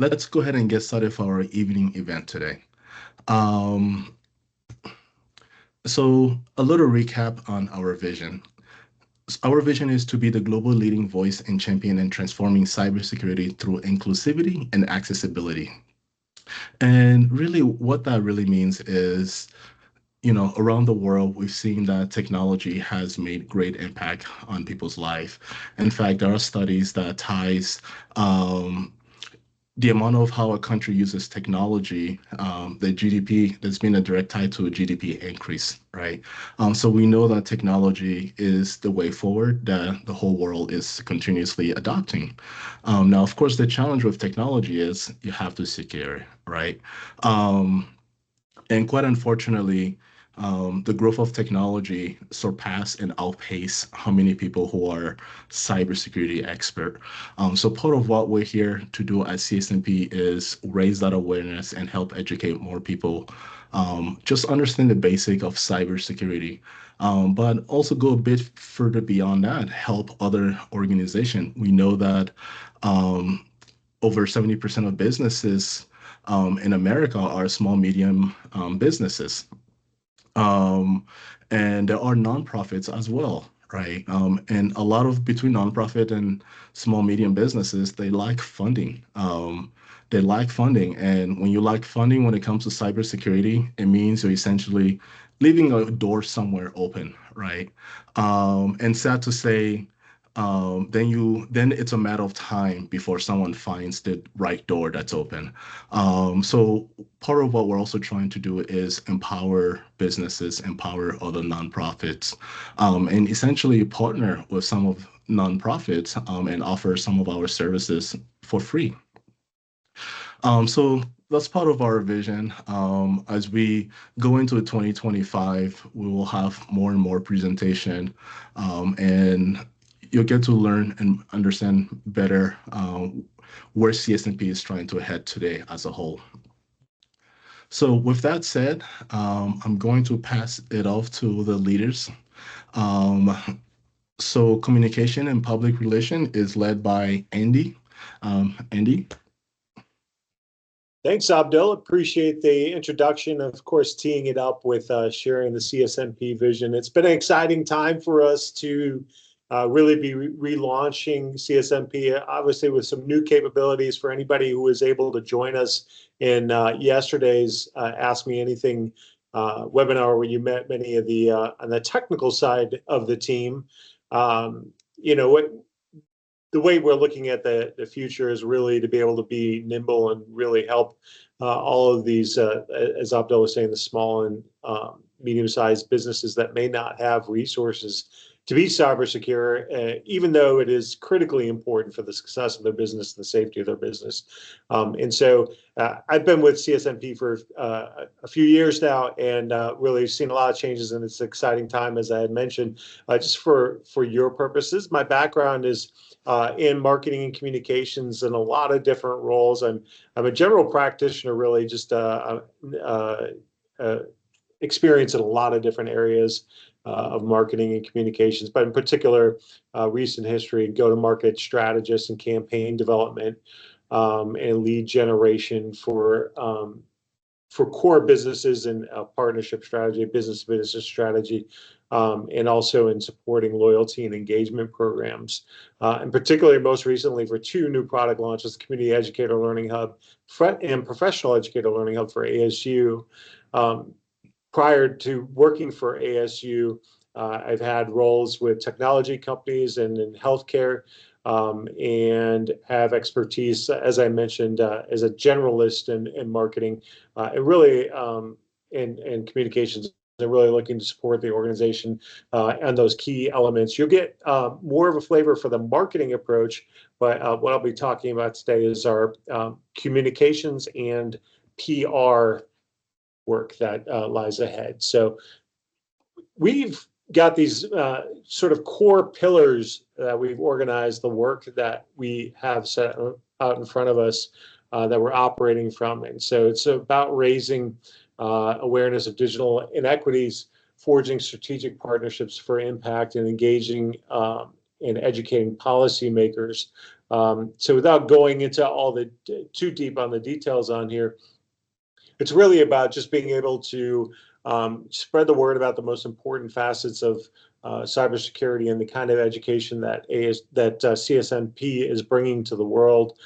let's go ahead and get started for our evening event today. Um, so a little recap on our vision. Our vision is to be the global leading voice and champion in transforming cybersecurity through inclusivity and accessibility. And really, what that really means is, around the world, we've seen that technology has made great impact on people's life. In fact, there are studies that ties the amount of how a country uses technology, the GDP, there's been a direct tie to a GDP increase, right? So we know that technology is the way forward that the whole world is continuously adopting. Now, of course, the challenge with technology is you have to secure it, right? Um, and quite unfortunately, the growth of technology surpass and outpace how many people who are cybersecurity expert. So part of what we're here to do at CSNP is raise that awareness and help educate more people. Just understand the basic of cybersecurity, but also go a bit further beyond that, help other organizations. We know that um, over 70% of businesses in America are small, medium businesses. Um, and there are nonprofits as well, right? And a lot of between nonprofit and small, medium businesses, they lack funding. They lack funding. And when you lack funding when it comes to cybersecurity, it means you're essentially leaving a door somewhere open, right? And sad to say, then it's a matter of time before someone finds the right door that's open. So part of what we're also trying to do is empower businesses, empower other nonprofits, and essentially partner with some of nonprofits and offer some of our services for free. So that's part of our vision. As we go into 2025, we will have more and more presentation, and you'll get to learn and understand better where CSNP is trying to head today as a whole. So with that said, I'm going to pass it off to the leaders. Um, so communication and public relation is led by Andy. Andy? Thanks, Abdul. Appreciate the introduction. Of course, teeing it up with sharing the CSNP vision. It's been an exciting time for us to really be relaunching CSNP, obviously with some new capabilities for anybody who was able to join us in yesterday's Ask Me Anything webinar, where you met many of the on the technical side of the team. What the way we're looking at the future is really to be able to be nimble and really help all of these, as Abdul was saying, the small and medium-sized businesses that may not have resources to be cyber secure, even though it is critically important for the success of their business and the safety of their business. And so I've been with CSNP for a few years now, and really seen a lot of changes, and it's an exciting time, as I had mentioned. Just for your purposes, my background is in marketing and communications in a lot of different roles. I'm a general practitioner, really, just experience in a lot of different areas of marketing and communications, but in particular, recent history, go-to-market strategist and campaign development, and lead generation for core businesses and partnership strategy, business-to-business strategy, and also in supporting loyalty and engagement programs. And particularly, most recently, for two new product launches, Community Educator Learning Hub and Professional Educator Learning Hub for ASU. Prior to working for ASU, I've had roles with technology companies and in healthcare, and have expertise, as I mentioned, as a generalist in marketing, and really in communications, and really looking to support the organization and those key elements. You'll get more of a flavor for the marketing approach, but what I'll be talking about today is our communications and PR work that lies ahead. So we've got these sort of core pillars that we've organized the work that we have set out in front of us that we're operating from. And so it's about raising awareness of digital inequities, forging strategic partnerships for impact, and engaging and educating policymakers So without going into all the too deep on the details on here, it's really about just being able to spread the word about the most important facets of cybersecurity and the kind of education that CSNP is bringing to the world,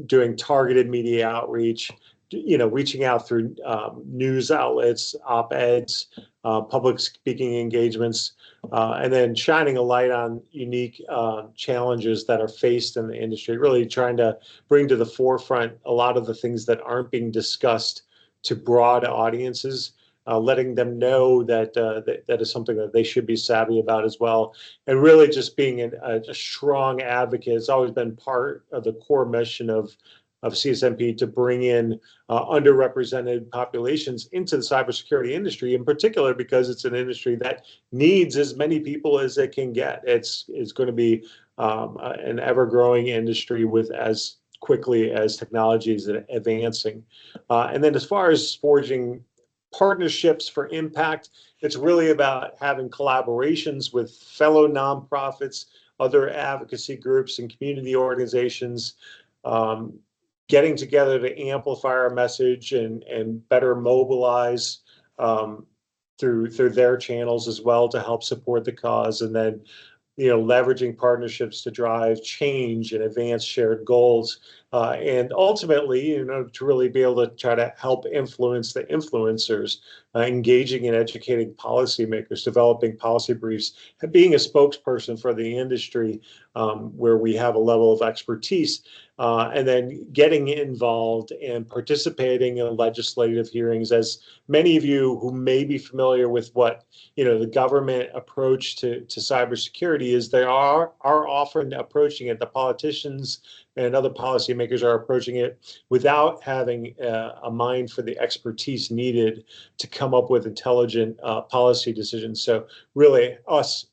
doing targeted media outreach, reaching out through news outlets, op-eds, public speaking engagements, and then shining a light on unique challenges that are faced in the industry, really trying to bring to the forefront a lot of the things that aren't being discussed to broad audiences, letting them know that that is something that they should be savvy about as well. And really just being a strong advocate. It's always been part of the core mission of CSNP to bring in underrepresented populations into the cybersecurity industry, in particular because it's an industry that needs as many people as it can get. It's going to be an ever-growing industry with as quickly as technology is advancing. And then as far as forging partnerships for impact, it's really about having collaborations with fellow nonprofits, other advocacy groups and community organizations, getting together to amplify our message and better mobilize through their channels as well to help support the cause, and then leveraging partnerships to drive change and advance shared goals, and ultimately, to really be able to try to help influence the influencers, engaging and educating policymakers, developing policy briefs, and being a spokesperson for the industry where we have a level of expertise, and then getting involved and participating in legislative hearings. As many of you who may be familiar with what the government approach to cybersecurity is, they are often approaching it. The politicians and other policymakers are approaching it without having a mind for the expertise needed to come up with intelligent policy decisions. So really, us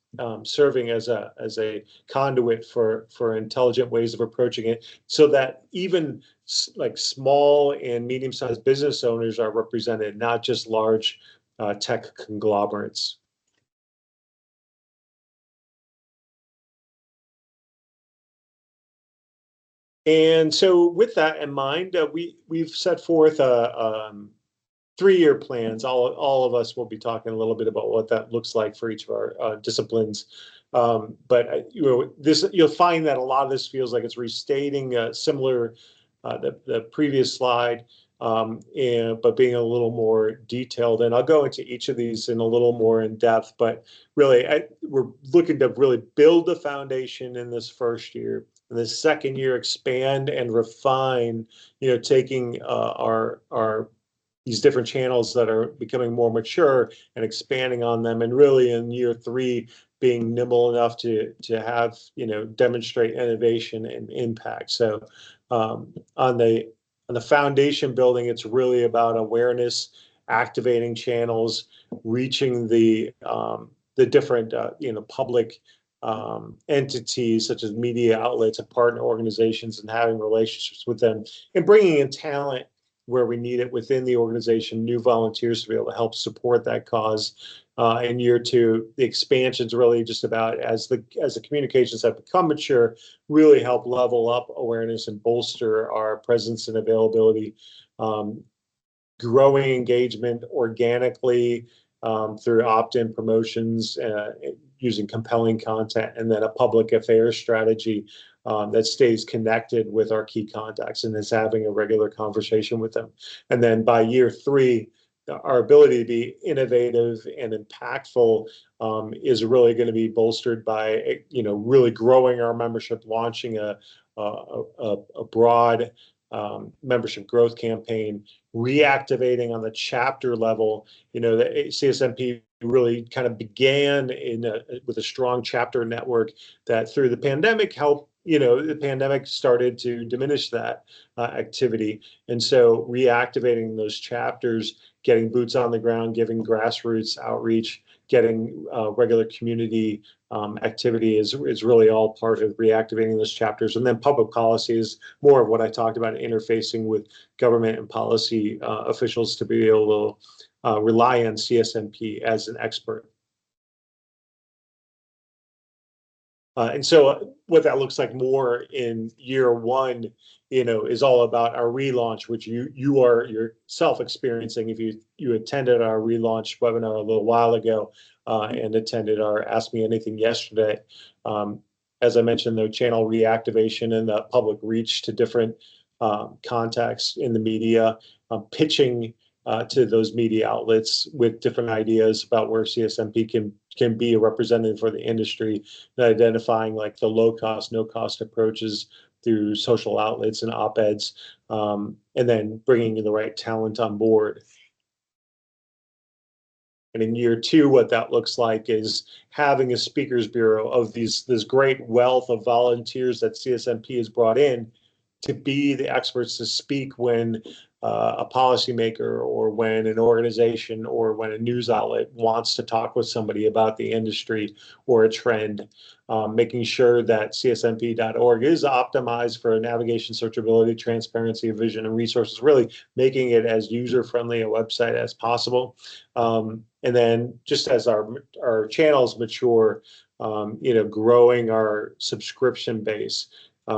serving as a conduit for intelligent ways of approaching it, so that even like small and medium-sized business owners are represented, not just large tech conglomerates. And so with that in mind, we've set forth a 3-year plans. All of us will be talking a little bit about what that looks like for each of our disciplines. But you'll find that a lot of this feels like it's restating similar the previous slide, but being a little more detailed. And I'll go into each of these in a little more in depth. But really, we're looking to really build the foundation in this first year. In the second year, expand and refine. Taking our these different channels that are becoming more mature and expanding on them, and really in year 3 being nimble enough to have demonstrate innovation and impact. So on the foundation building, it's really about awareness, activating channels, reaching the different public entities such as media outlets and partner organizations, and having relationships with them, and bringing in talent where we need it within the organization, new volunteers to be able to help support that cause. In year 2, the expansion is really just about, as the communications have become mature, really help level up awareness and bolster our presence and availability, growing engagement organically through opt-in promotions, using compelling content, and then a public affairs strategy that stays connected with our key contacts and is having a regular conversation with them. And then by year 3, our ability to be innovative and impactful is really going to be bolstered by really growing our membership, launching a broad membership growth campaign, reactivating on the chapter level. The CSNP really kind of began with a strong chapter network that through the pandemic helped. The pandemic started to diminish that activity. And so reactivating those chapters, getting boots on the ground, giving grassroots outreach, getting regular community activity is really all part of reactivating those chapters. And then public policy is more of what I talked about, interfacing with government and policy officials to be able to rely on CSNP as an expert. And so what that looks like more in year one, is all about our relaunch, which you are yourself experiencing if you attended our relaunch webinar a little while ago and attended our Ask Me Anything yesterday. As I mentioned, the channel reactivation and the public reach to different contacts in the media, pitching to those media outlets with different ideas about where CSNP can be a representative for the industry, and identifying like the low cost, no cost approaches through social outlets and op-eds, and then bringing the right talent on board. And in year two, what that looks like is having a speakers bureau of this great wealth of volunteers that CSNP has brought in to be the experts to speak when a policymaker or when an organization or when a news outlet wants to talk with somebody about the industry or a trend, making sure that csnp.org is optimized for navigation, searchability, transparency, vision, and resources, really making it as user-friendly a website as possible. And then just as our channels mature, growing our subscription base,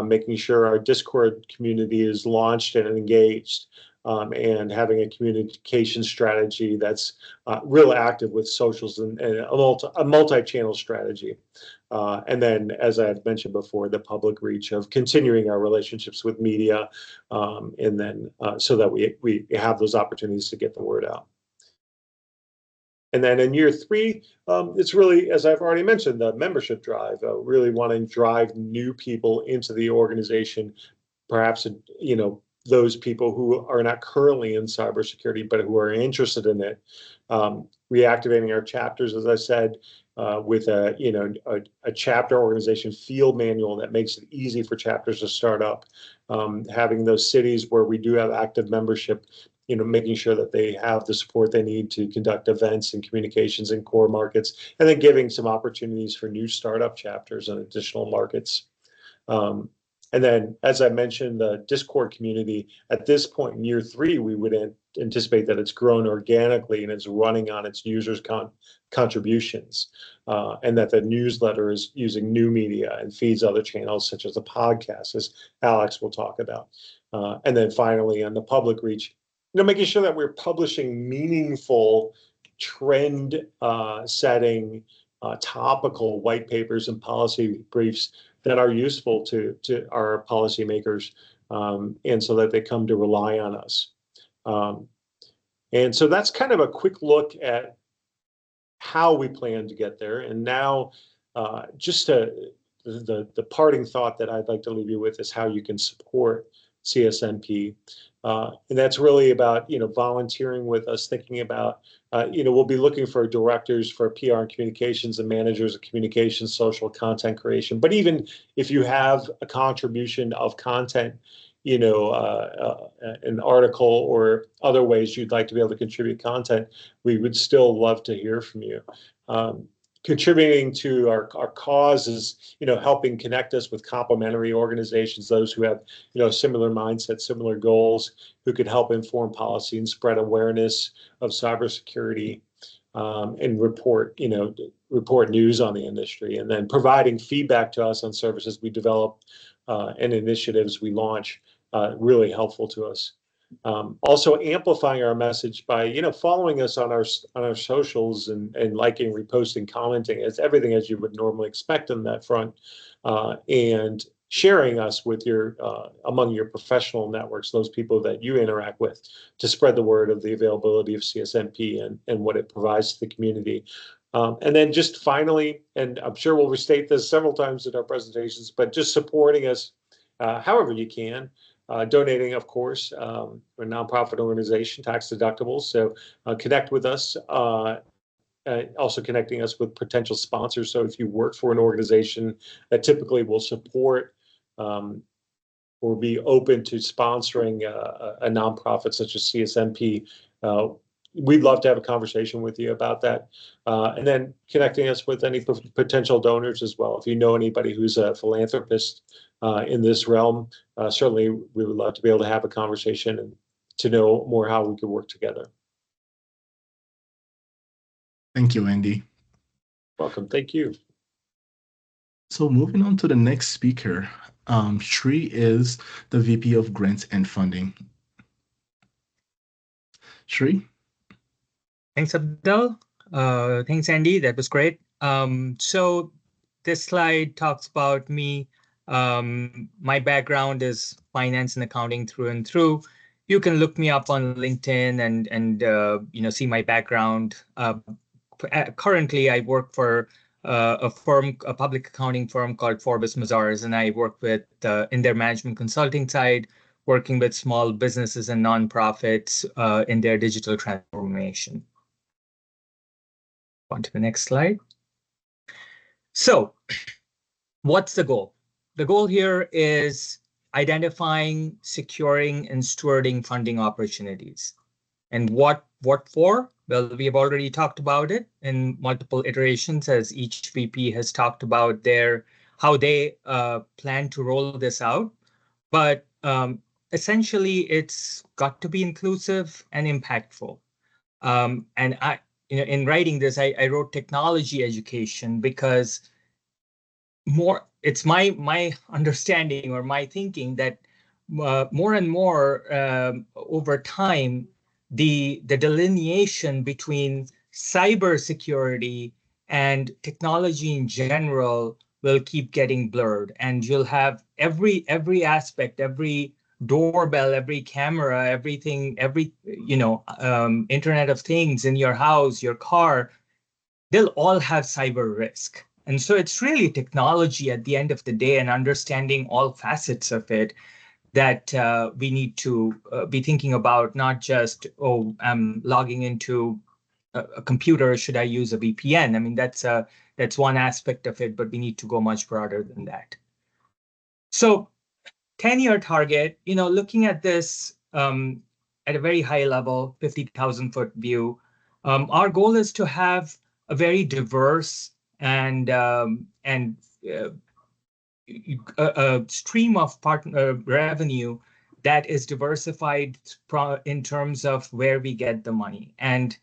making sure our Discord community is launched and engaged, and having a communication strategy that's real active with socials and a multi-channel strategy. And then, as I had mentioned before, the public reach of continuing our relationships with media, and then so that we have those opportunities to get the word out. And then in year three, it's really, as I've already mentioned, the membership drive, really wanting to drive new people into the organization, perhaps, those people who are not currently in cybersecurity, but who are interested in it. Reactivating our chapters, as I said, with a chapter organization field manual that makes it easy for chapters to start up. Having those cities where we do have active membership, making sure that they have the support they need to conduct events and communications in core markets, and then giving some opportunities for new startup chapters and additional markets. And then, as I mentioned, the Discord community, at this point in year three, we would anticipate that it's grown organically and it's running on its users' contributions, and that the newsletter is using new media and feeds other channels such as the podcast, as Alex will talk about. And then finally, on the public reach, making sure that we're publishing meaningful trend setting, topical white papers and policy briefs that are useful to our policymakers, and so that they come to rely on us. And so that's kind of a quick look at how we plan to get there. And now, the parting thought that I'd like to leave you with is how you can support CSNP. And that's really about, volunteering with us, thinking about, we'll be looking for directors for PR and communications and managers of communications, social content creation. But even if you have a contribution of content, an article or other ways you'd like to be able to contribute content, we would still love to hear from you. Contributing to our cause is, helping connect us with complementary organizations, those who have, similar mindset, similar goals, who could help inform policy and spread awareness of cybersecurity, and report news on the industry, and then providing feedback to us on services we develop and initiatives we launch, really helpful to us. Also amplifying our message by, following us on our socials and liking, reposting, commenting. It's everything as you would normally expect on that front, and sharing us with among your professional networks, those people that you interact with, to spread the word of the availability of CSNP and what it provides to the community. And then just finally, and I'm sure we'll restate this several times in our presentations, but just supporting us however you can. Donating, of course, we're a nonprofit organization, tax deductible. So connect with us. Also connecting us with potential sponsors. So if you work for an organization that typically will support or be open to sponsoring a nonprofit such as CSNP, we'd love to have a conversation with you about that. And then connecting us with any potential donors as well. If you know anybody who's a philanthropist in this realm, certainly we would love to be able to have a conversation and to know more how we could work together. Thank you, Andy. Welcome. Thank you. So moving on to the next speaker, Shri is the VP of Grants and Funding. Shri? Thanks, Abdul. Thanks, Andy. That was great. So this slide talks about me. My background is finance and accounting through and through. You can look me up on LinkedIn and see my background. Currently, I work for a public accounting firm called Forbes Mazars, and I work with in their management consulting side, working with small businesses and nonprofits in their digital transformation. On to the next slide. So, what's the goal? The goal here is identifying, securing, and stewarding funding opportunities. And what for? Well, we have already talked about it in multiple iterations as each VP has talked about how they plan to roll this out. But essentially, it's got to be inclusive and impactful. And in writing this, I wrote technology education because it's my understanding or my thinking that more and more over time, the delineation between cybersecurity and technology in general will keep getting blurred, and you'll have every aspect, every doorbell, every camera, everything, Internet of Things in your house, your car, they'll all have cyber risk. And so it's really technology at the end of the day and understanding all facets of it that we need to be thinking about, not just, I'm logging into a computer, should I use a VPN? I mean, that's one aspect of it, but we need to go much broader than that. So 10-year target, looking at this at a very high level, 50,000-foot view, our goal is to have a very diverse and a stream of revenue that is diversified in terms of where we get the money. And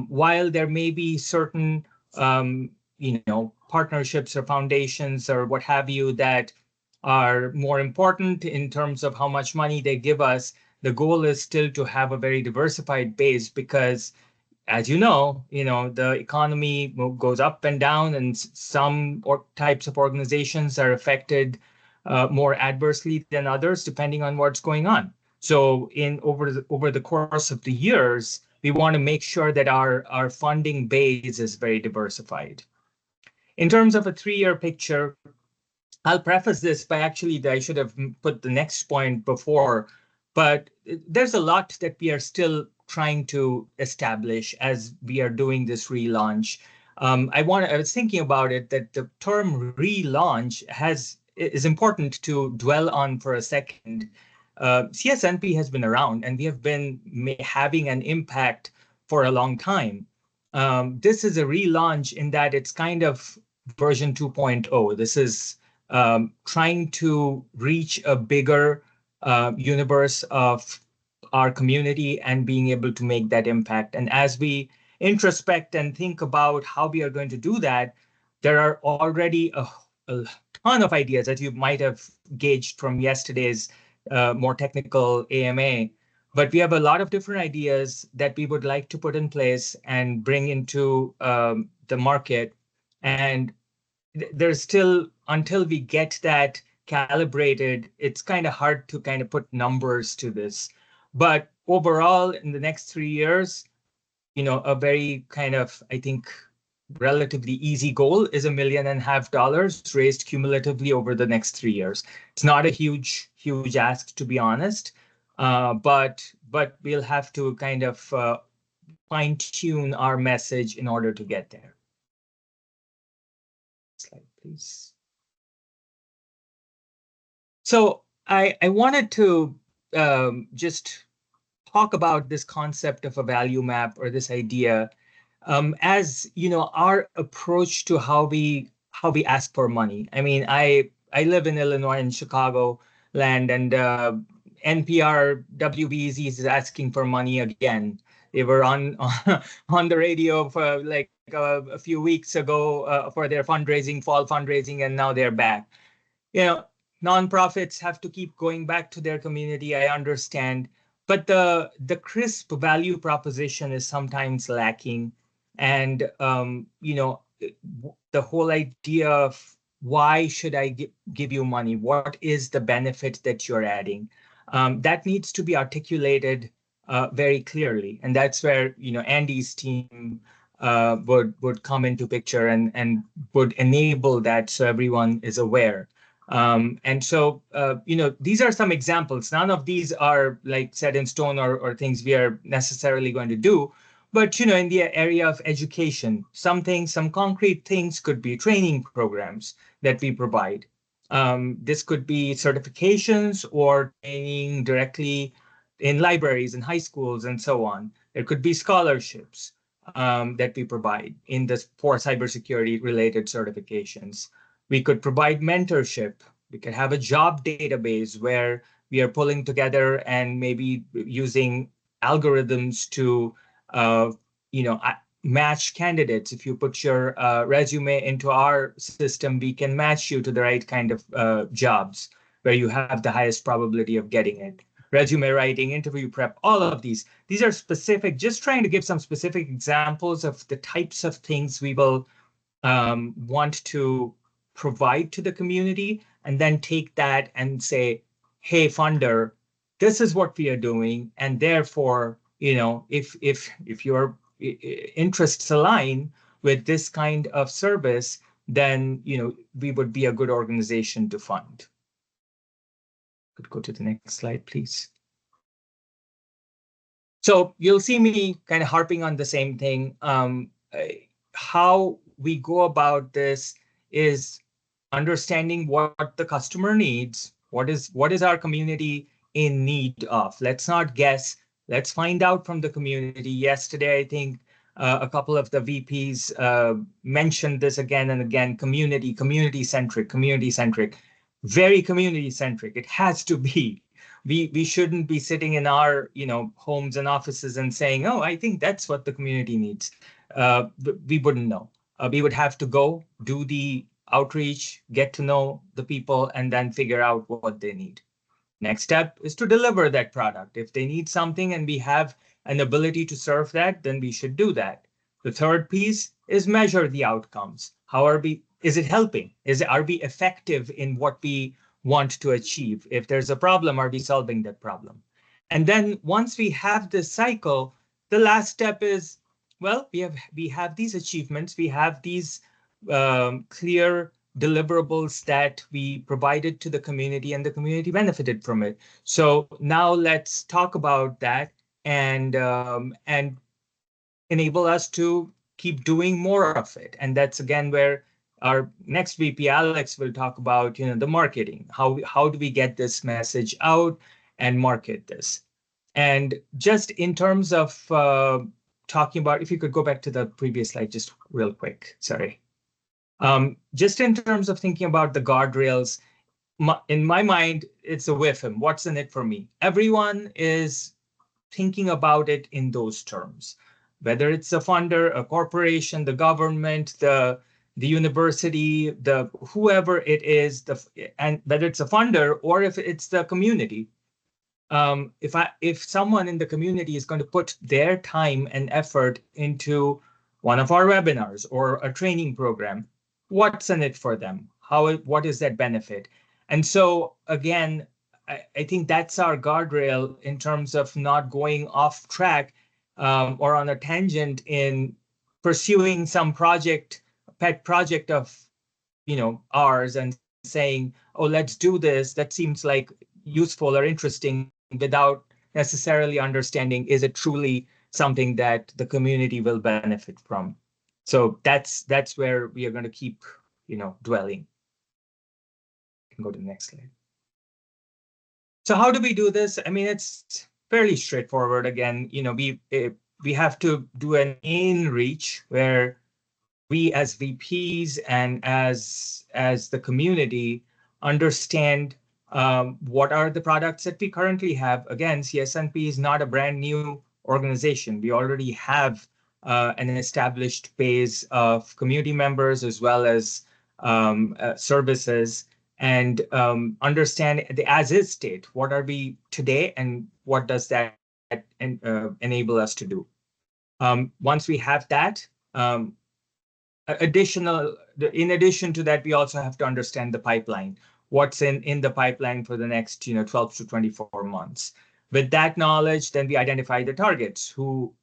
while there may be certain, partnerships or foundations or what have you that are more important in terms of how much money they give us, the goal is still to have a very diversified base because, as the economy goes up and down, and some types of organizations are affected more adversely than others, depending on what's going on. So over the course of the years, we want to make sure that our funding base is very diversified. In terms of a 3-year picture, I'll preface this by I should have put the next point before, but there's a lot that we are still trying to establish as we are doing this relaunch. I was thinking about it that the term relaunch is important to dwell on for a second. CSNP has been around and we have been having an impact for a long time. This is a relaunch in that it's kind of version 2.0. This is trying to reach a bigger universe of our community and being able to make that impact. And as we introspect and think about how we are going to do that, there are already a ton of ideas that you might have gauged from yesterday's more technical AMA. But we have a lot of different ideas that we would like to put in place and bring into the market. And there's still, until we get that calibrated, it's kind of hard to kind of put numbers to this. But overall, in the next 3 years, a very kind of, I think, relatively easy goal is $1.5 million raised cumulatively over the next 3 years. It's not a huge ask, to be honest, but we'll have to kind of fine tune our message in order to get there. Slide, please. So I wanted to just talk about this concept of a value map, or this idea, as our approach to how we ask for money. I mean, I live in Illinois, in Chicago land, and NPR WBZ is asking for money again. They were on the radio for like a few weeks ago for their fundraising, fall fundraising, and now they're back. You know, nonprofits have to keep going back to their community. I understand, but the crisp value proposition is sometimes lacking, and the whole idea of why should I give you money? What is the benefit that you're adding? That needs to be articulated very clearly, and that's where Andy's team would come into picture and would enable that so everyone is aware. And so, these are some examples. None of these are like set in stone or things we are necessarily going to do. But, in the area of education, some concrete things could be training programs that we provide. This could be certifications or training directly in libraries and high schools and so on. There could be scholarships that we provide for cybersecurity related certifications. We could provide mentorship. We could have a job database where we are pulling together and maybe using algorithms to, match candidates. If you put your resume into our system, we can match you to the right kind of jobs where you have the highest probability of getting it. Resume writing, interview prep, all of these. These are specific, just trying to give some specific examples of the types of things we will want to provide to the community, and then take that and say, hey, funder, this is what we are doing. And therefore, if your interests align with this kind of service, then, we would be a good organization to fund. Could go to the next slide, please. So you'll see me kind of harping on the same thing. How we go about this is understanding what the customer needs, what is our community in need of. Let's not guess. Let's find out from the community. Yesterday, I think a couple of the VPs mentioned this again and again, community-centric, very community-centric. It has to be. We shouldn't be sitting in our homes and offices and saying, oh, I think that's what the community needs. We wouldn't know. We would have to go do the outreach, get to know the people, and then figure out what they need. Next step is to deliver that product. If they need something and we have an ability to serve that, then we should do that. The third piece is measure the outcomes. Is it helping? Are we effective in what we want to achieve? If there's a problem, are we solving that problem? And then once we have this cycle, the last step is, well, we have these achievements, we have these clear deliverables that we provided to the community, and the community benefited from it. So now let's talk about that and enable us to keep doing more of it. And that's again where our next VP, Alex, will talk about the marketing. How do we get this message out and market this? And just in terms of talking about, if you could go back to the previous slide just real quick, sorry. Just in terms of thinking about the guardrails, in my mind, it's a WIFM. What's in it for me? Everyone is thinking about it in those terms, whether it's a funder, a corporation, the government, the university, whoever it is, and whether it's a funder or if it's the community. If someone in the community is going to put their time and effort into one of our webinars or a training program, what's in it for them? What is that benefit? And so again, I think that's our guardrail in terms of not going off track or on a tangent in pursuing some pet project of ours and saying, oh, let's do this. That seems like useful or interesting, without necessarily understanding, is it truly something that the community will benefit from? So that's where we are going to keep dwelling. You can go to the next slide. So how do we do this? I mean, it's fairly straightforward. Again, we have to do an in-reach where we as VPs and as the community understand what are the products that we currently have. Again, CSNP is not a brand new organization. We already have an established base of community members as well as services, and understand the as-is state. What are we today, and what does that enable us to do? Once we have that, in addition to that, we also have to understand the pipeline. What's in the pipeline for the next 12 to 24 months. With that knowledge, then we identify the targets. Who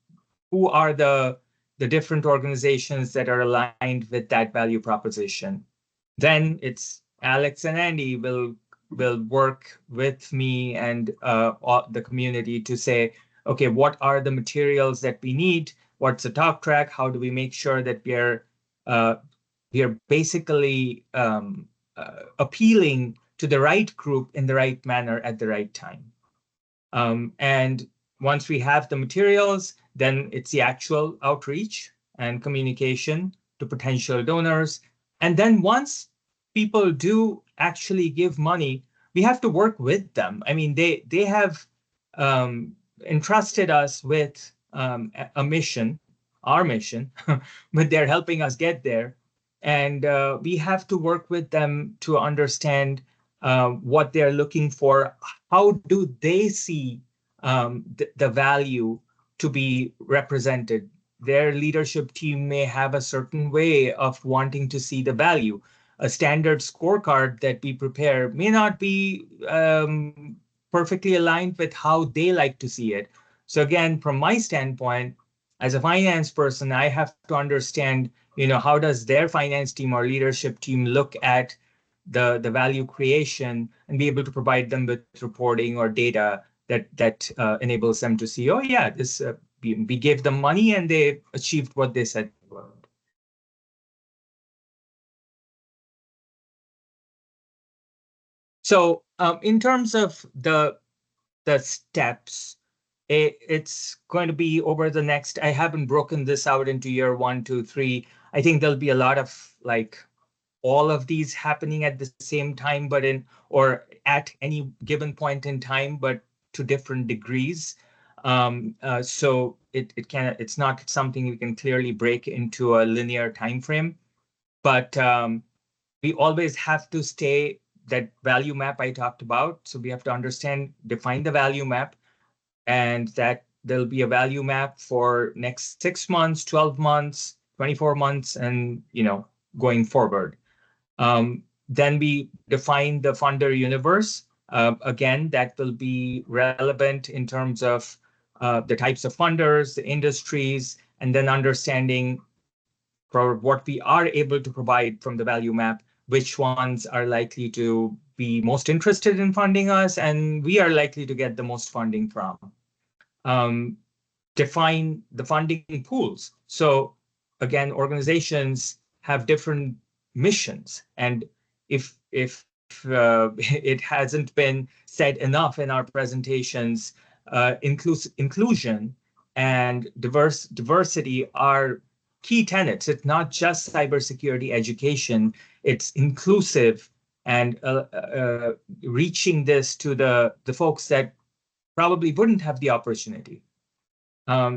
are the different organizations that are aligned with that value proposition? Then it's Alex and Andy will work with me and the community to say, okay, what are the materials that we need? What's the talk track? How do we make sure that we are basically appealing to the right group in the right manner at the right time? And once we have the materials, then it's the actual outreach and communication to potential donors. And then once people do actually give money, we have to work with them. I mean, they have entrusted us with a mission, our mission, but they're helping us get there. And we have to work with them to understand what they're looking for. How do they see the value to be represented? Their leadership team may have a certain way of wanting to see the value. A standard scorecard that we prepare may not be perfectly aligned with how they like to see it. So again, from my standpoint, as a finance person, I have to understand, how does their finance team or leadership team look at the value creation and be able to provide them with reporting or data that enables them to see, oh yeah, this we gave them money and they achieved what they said they would. So in terms of the steps, it's going to be over the next, I haven't broken this out into year 1, 2, 3. I think there'll be a lot of all of these happening at the same time, but or at any given point in time, but to different degrees. So it's not something you can clearly break into a linear time frame, but we always have to stay that value map I talked about. So we have to define the value map, and that there'll be a value map for next 6 months, 12 months, 24 months, and going forward. Then we define the funder universe. Again, that will be relevant in terms of the types of funders, the industries, and then understanding for what we are able to provide from the value map, which ones are likely to be most interested in funding us, and we are likely to get the most funding from. Define the funding pools. So again, organizations have different missions, and if it hasn't been said enough in our presentations, inclusion and diversity are key tenets. It's not just cybersecurity education, it's inclusive and reaching this to the folks that probably wouldn't have the opportunity.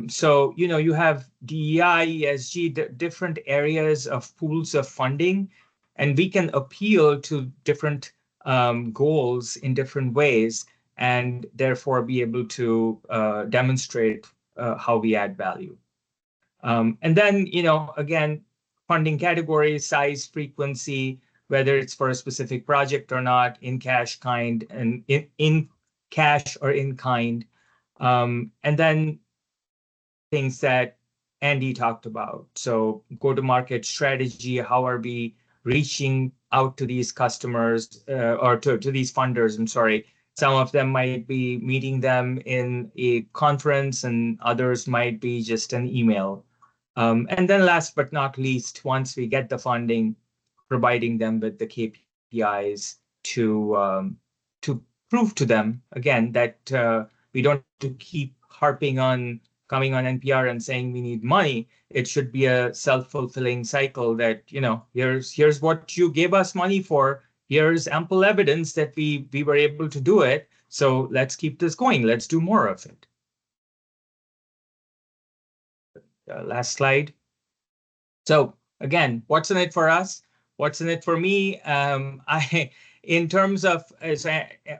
So, you have DEI, ESG, different areas of pools of funding, and we can appeal to different goals in different ways, and therefore be able to demonstrate how we add value. And then, again, funding categories, size, frequency, whether it's for a specific project or not, in cash, kind, and in cash or in kind. And then things that Andy talked about. So go-to-market strategy, how are we reaching out to these customers or to these funders, I'm sorry. Some of them might be meeting them in a conference and others might be just an email. And then last but not least, once we get the funding, providing them with the KPIs to prove to them, again, that we don't have to keep harping on coming on NPR and saying we need money. It should be a self-fulfilling cycle that, here's what you gave us money for. Here's ample evidence that we were able to do it. So let's keep this going. Let's do more of it. last slide. So again, what's in it for us? What's in it for me? In terms of, as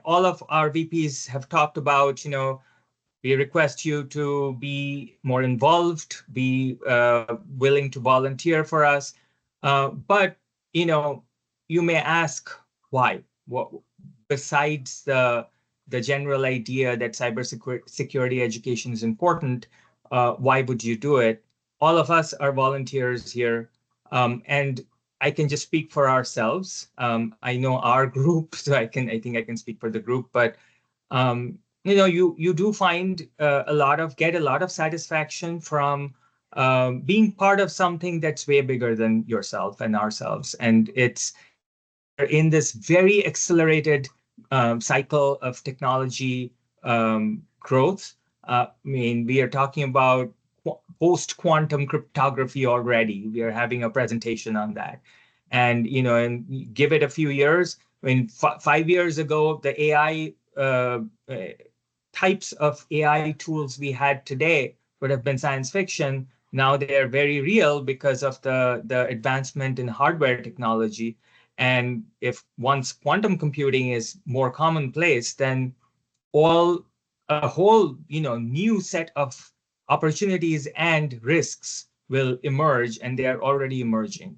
all of our VPs have talked about, we request you to be more involved, be willing to volunteer for us. But, you may ask why. What, besides the general idea that cybersecurity education is important, why would you do it? All of us are volunteers here, and I can just speak for ourselves. I know our group, so I think I can speak for the group, but you do find get a lot of satisfaction from being part of something that's way bigger than yourself and ourselves. And we're in this very accelerated cycle of technology growth. I mean, we are talking about post-quantum cryptography already. We are having a presentation on that. And, and give it a few years. I mean, 5 years ago, the AI types of AI tools we had today would have been science fiction. Now they are very real because of the advancement in hardware technology. And if once quantum computing is more commonplace, then a whole new set of opportunities and risks will emerge, and they are already emerging.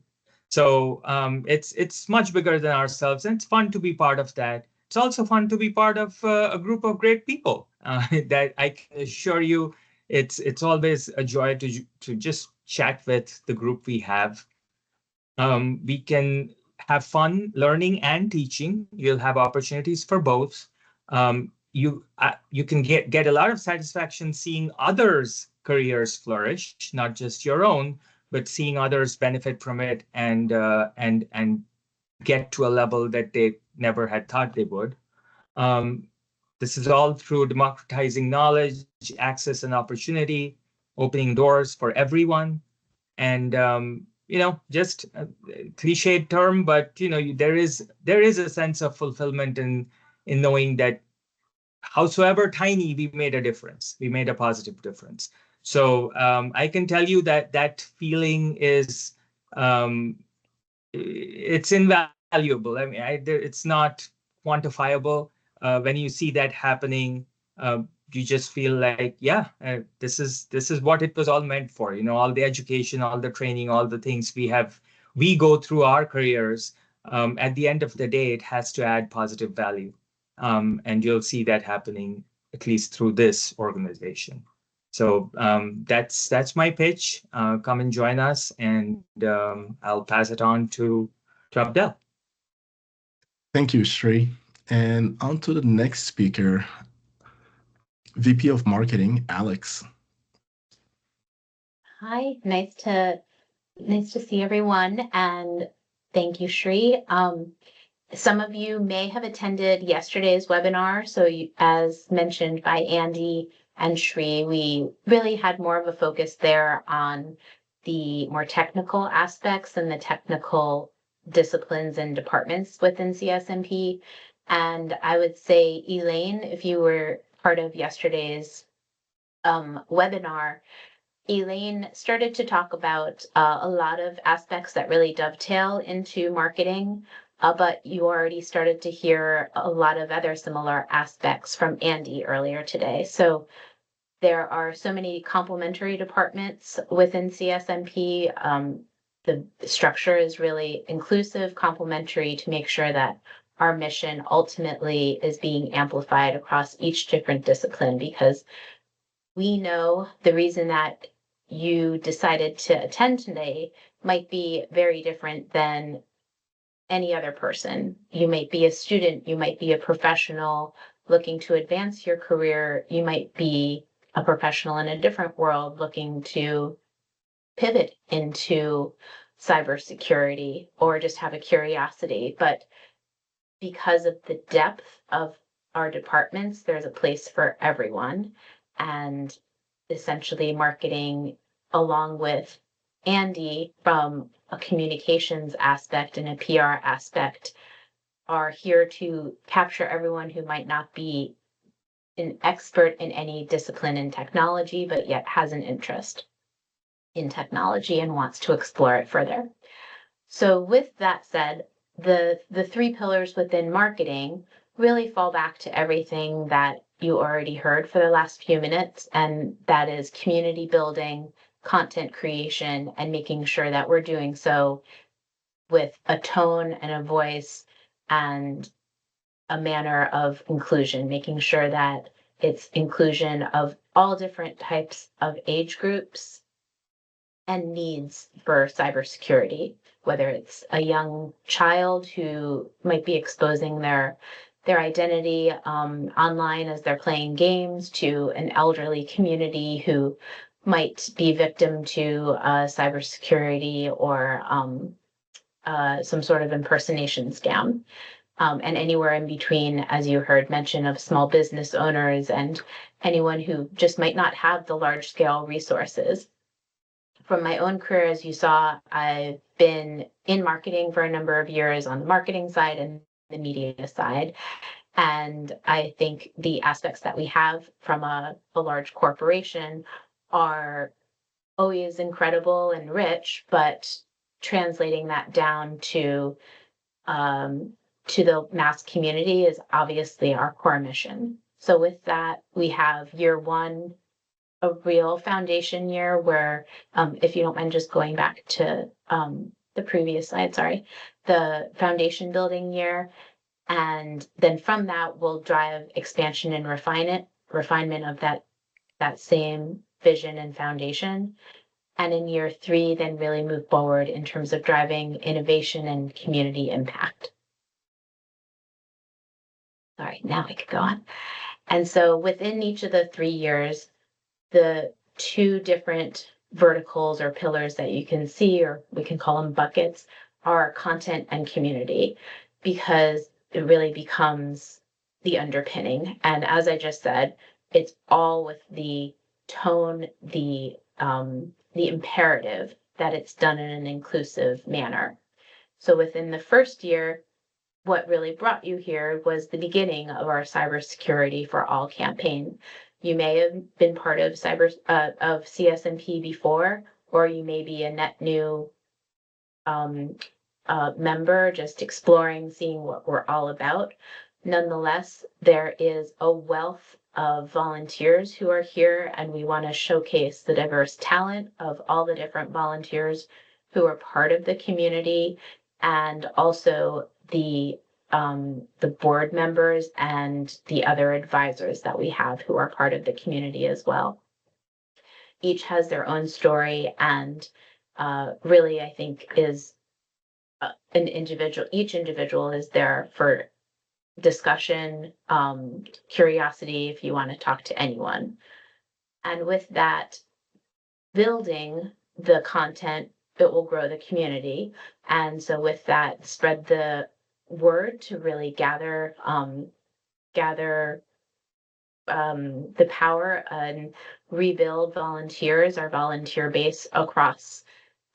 So it's much bigger than ourselves, and it's fun to be part of that. It's also fun to be part of a group of great people that I can assure you it's always a joy to just chat with the group we have. We can have fun learning and teaching. You'll have opportunities for both. You can get a lot of satisfaction seeing others' careers flourish, not just your own, but seeing others benefit from it and get to a level that they never had thought they would. This is all through democratizing knowledge, access, and opportunity, opening doors for everyone. And just a cliched term, but there is a sense of fulfillment in knowing that howsoever tiny, we made a difference. We made a positive difference. So I can tell you that feeling is it's invaluable. I mean, it's not quantifiable. When you see that happening, you just feel like, yeah, this is what it was all meant for. All the education, all the training, all the things we go through our careers. At the end of the day, it has to add positive value, and you'll see that happening at least through this organization. So that's my pitch. Come and join us, and I'll pass it on to Abdel. Thank you, Sri. And on to the next speaker, VP of Marketing, Alex. Hi, nice to see everyone, and thank you, Sri. Some of you may have attended yesterday's webinar. So as mentioned by Andy and Sri, we really had more of a focus there on the more technical aspects and the technical disciplines and departments within CSNP. And I would say, Elaine, if you were part of yesterday's webinar, Elaine started to talk about a lot of aspects that really dovetail into marketing, but you already started to hear a lot of other similar aspects from Andy earlier today. So there are so many complementary departments within CSNP. The structure is really inclusive, complementary, to make sure that our mission ultimately is being amplified across each different discipline, because we know the reason that you decided to attend today might be very different than any other person. You might be a student, you might be a professional looking to advance your career, you might be a professional in a different world looking to pivot into cybersecurity or just have a curiosity. But because of the depth of our departments, there's a place for everyone. And essentially marketing, along with Andy from a communications aspect and a PR aspect, are here to capture everyone who might not be an expert in any discipline in technology, but yet has an interest. in technology and wants to explore it further. So with that said, the three pillars within marketing really fall back to everything that you already heard for the last few minutes, and that is community building, content creation, and making sure that we're doing so with a tone and a voice and a manner of inclusion, making sure that it's inclusion of all different types of age groups and needs for cybersecurity, whether it's a young child who might be exposing their identity online as they're playing games, to an elderly community who might be victim to cybersecurity or some sort of impersonation scam. And anywhere in between, as you heard mention of small business owners and anyone who just might not have the large scale resources. From my own career, as you saw, I've been in marketing for a number of years on the marketing side and the media side. And I think the aspects that we have from a large corporation are always incredible and rich, but translating that down to the mass community is obviously our core mission. So with that, we have year one, a real foundation year where, if you don't mind just going back to the previous slide, sorry, the foundation building year. And then from that, we'll drive expansion and refinement of that same vision and foundation. And in year three, then really move forward in terms of driving innovation and community impact. Sorry, now I could go on. And so within each of the 3 years, the two different verticals or pillars that you can see, or we can call them buckets, are content and community, because it really becomes the underpinning. And as I just said, it's all with the tone, the imperative that it's done in an inclusive manner. So within the first year, what really brought you here was the beginning of our Cybersecurity for All campaign. You may have been part of CSNP before, or you may be a net new member, just exploring, seeing what we're all about. Nonetheless, there is a wealth of volunteers who are here, and we want to showcase the diverse talent of all the different volunteers who are part of the community, and also the board members and the other advisors that we have who are part of the community as well. Each has their own story, and really, I think, is an individual. Each individual is there for discussion, curiosity, if you want to talk to anyone. And with that, building the content, it will grow the community. And so with that, spread the word to really gather the power and rebuild volunteers, our volunteer base across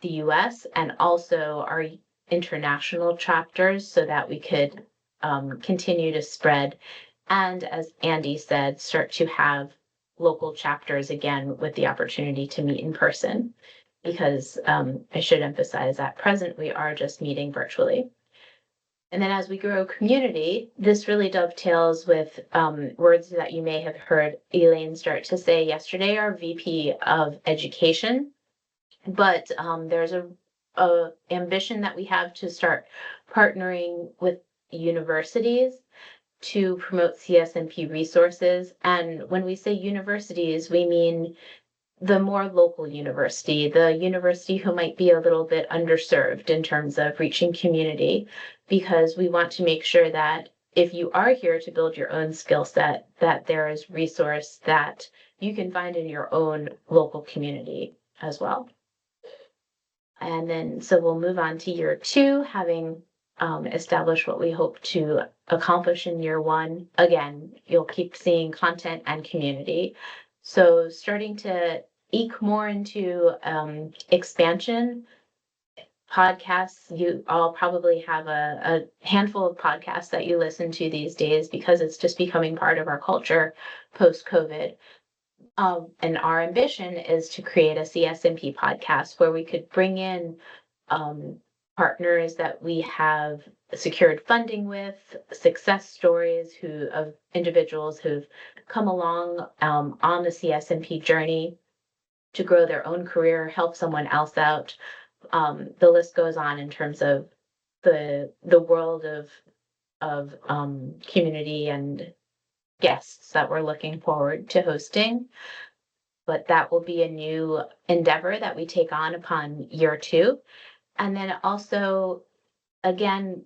the US, and also our international chapters, so that we could continue to spread. And as Andy said, start to have local chapters again with the opportunity to meet in person, because I should emphasize at present we are just meeting virtually. And then as we grow community, this really dovetails with words that you may have heard Elaine start to say yesterday, our VP of Education. But there's a ambition that we have to start partnering with universities to promote CSNP resources. And when we say universities, we mean the more local university, the university who might be a little bit underserved in terms of reaching community, because we want to make sure that if you are here to build your own skill set, that there is resource that you can find in your own local community as well. And then, so we'll move on to year two, having established what we hope to accomplish in year one. Again, you'll keep seeing content and community. So starting to eke more into expansion. Podcasts, you all probably have a handful of podcasts that you listen to these days, because it's just becoming part of our culture post-COVID. And our ambition is to create a CSNP podcast where we could bring in partners that we have secured funding with, success stories of individuals who've come along on the CSNP journey to grow their own career, help someone else out. The list goes on in terms of the world of community and guests that we're looking forward to hosting. But that will be a new endeavor that we take on upon year 2. And then also, again,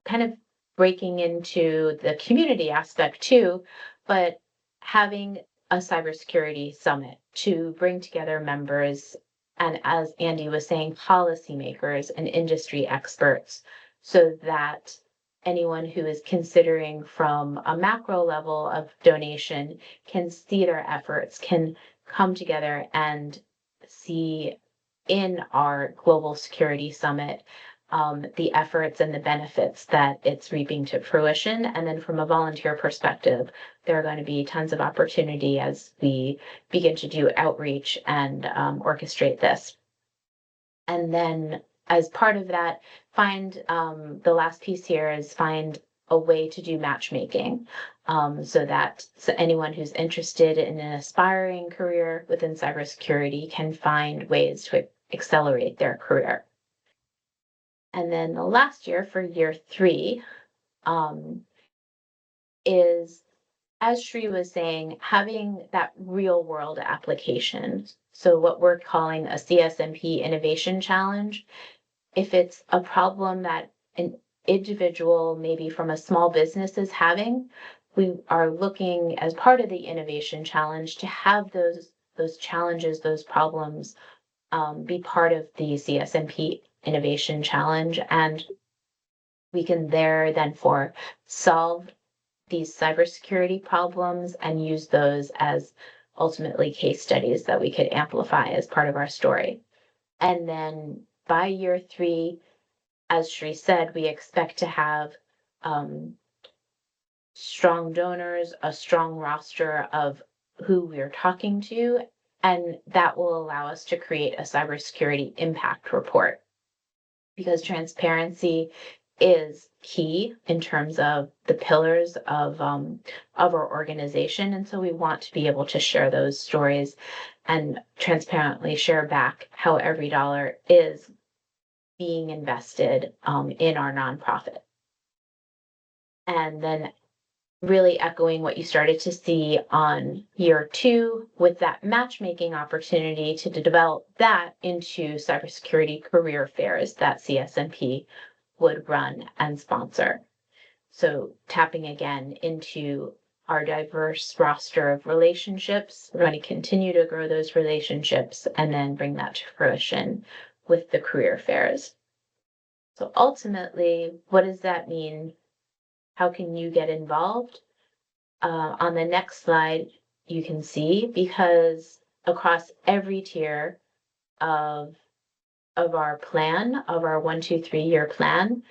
kind of breaking into the community aspect too, but having a cybersecurity summit to bring together members and, as Andy was saying, policymakers and industry experts, so that anyone who is considering from a macro level of donation can see their efforts, can come together and see in our Global Security Summit the efforts and the benefits that it's reaping to fruition. And then from a volunteer perspective, there are going to be tons of opportunity as we begin to do outreach and orchestrate this. And then as part of that, find the last piece here is find a way to do matchmaking so that anyone who's interested in an aspiring career within cybersecurity can find ways to accelerate their career. And then the last year, for year 3, is, as Shri was saying, having that real world application. So what we're calling a CSNP Innovation Challenge. If it's a problem that an individual, maybe from a small business, is having, we are looking as part of the Innovation Challenge to have those challenges, those problems be part of the CSNP Innovation Challenge, and we can therefore solve these cybersecurity problems and use those as ultimately case studies that we could amplify as part of our story. And then by year 3, as Shri said, we expect to have strong donors, a strong roster of who we're talking to, and that will allow us to create a cybersecurity impact report, because transparency is key in terms of the pillars of our organization. And so we want to be able to share those stories and transparently share back how every dollar is being invested in our nonprofit. And then really echoing what you started to see on year 2 with that matchmaking opportunity to develop that into cybersecurity career fairs that CSNP would run and sponsor. So tapping again into our diverse roster of relationships, we're going to continue to grow those relationships and then bring that to fruition with the career fairs. So ultimately, what does that mean? How can you get involved? On the next slide, you can see, because across every tier of our plan, of our 1, 2, 3 year plan,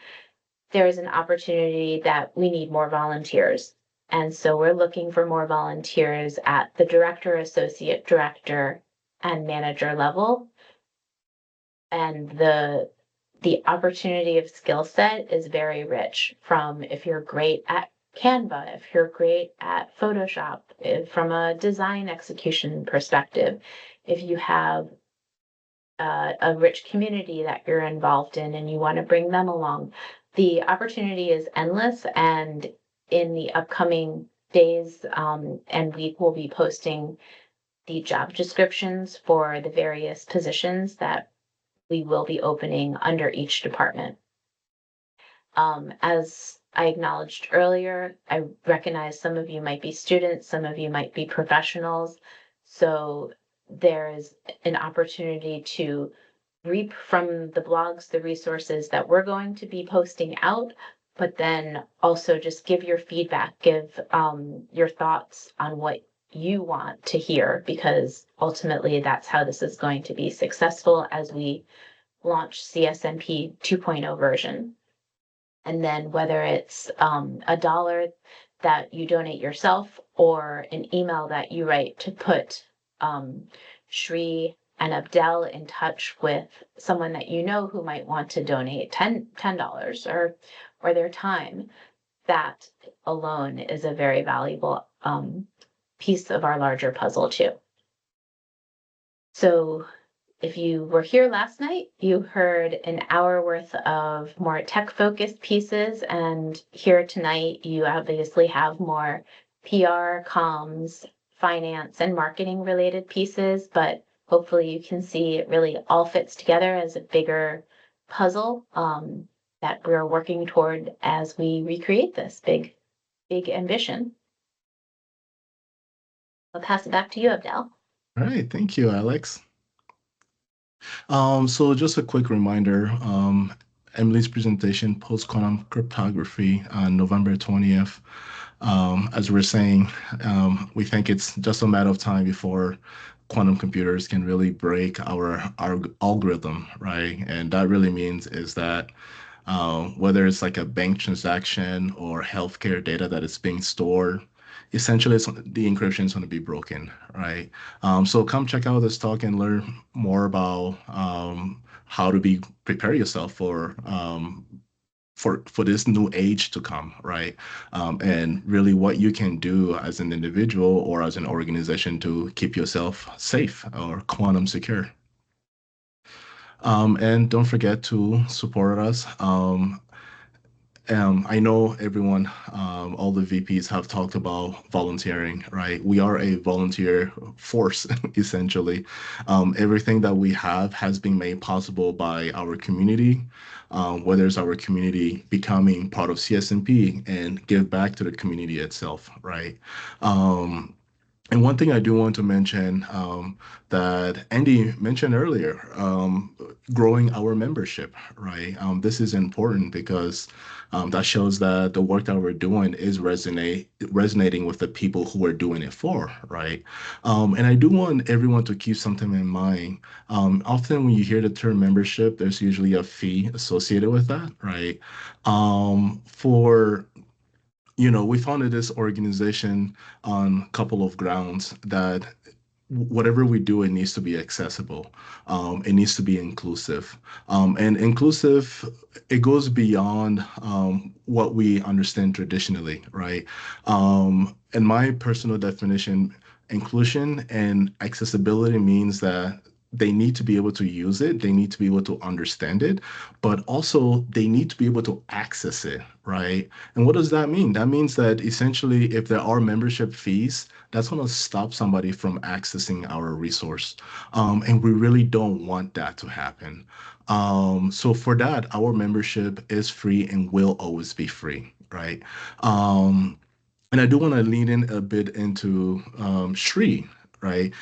there is an opportunity that we need more volunteers. And so we're looking for more volunteers at the director, associate director, and manager level. And the opportunity of skill set is very rich, from if you're great at Canva, if you're great at Photoshop, from a design execution perspective, if you have a rich community that you're involved in and you want to bring them along. The opportunity is endless, and in the upcoming days and week, we'll be posting the job descriptions for the various positions that we will be opening under each department. As I acknowledged earlier, I recognize some of you might be students, some of you might be professionals. So there is an opportunity to reap from the blogs, the resources that we're going to be posting out, but then also just give your feedback, give your thoughts on what you want to hear, because ultimately that's how this is going to be successful as we launch CSNP 2.0 version. And then whether it's $1 that you donate yourself or an email that you write to put Shri and Abdel in touch with someone that you know who might want to donate $10 or their time, that alone is a very valuable piece of our larger puzzle too. So if you were here last night, you heard an hour worth of more tech-focused pieces, and here tonight you obviously have more PR, comms, finance, and marketing related pieces, but hopefully you can see it really all fits together as a bigger puzzle that we're working toward as we recreate this big ambition. I'll pass it back to you, Abdel. All right, thank you, Alex. So just a quick reminder, Emily's presentation, Post-Quantum Cryptography, on November 20th. As we're saying, we think it's just a matter of time before quantum computers can really break our algorithm, right? And that really means is that whether it's like a bank transaction or healthcare data that is being stored, essentially the encryption is going to be broken, right? So come check out this talk and learn more about how to prepare yourself for this new age to come, right? And really what you can do as an individual or as an organization to keep yourself safe or quantum secure. And don't forget to support us. I know everyone, all the VPs have talked about volunteering, right? We are a volunteer force, essentially. Everything that we have has been made possible by our community, whether it's our community becoming part of CSNP and give back to the community itself, right? And one thing I do want to mention that Andy mentioned earlier, growing our membership, right? This is important because that shows that the work that we're doing is resonating with the people who we're doing it for, right? And I do want everyone to keep something in mind. Often when you hear the term membership, there's usually a fee associated with that, right? We founded this organization on a couple of grounds that whatever we do, it needs to be accessible. It needs to be inclusive. And inclusive, it goes beyond what we understand traditionally, right? In my personal definition, inclusion and accessibility means that they need to be able to use it, they need to be able to understand it, but also they need to be able to access it, right? And what does that mean? That means that essentially, if there are membership fees, that's going to stop somebody from accessing our resource. And we really don't want that to happen. So for that, our membership is free and will always be free, right? And I do want to lean in a bit into Shri, right?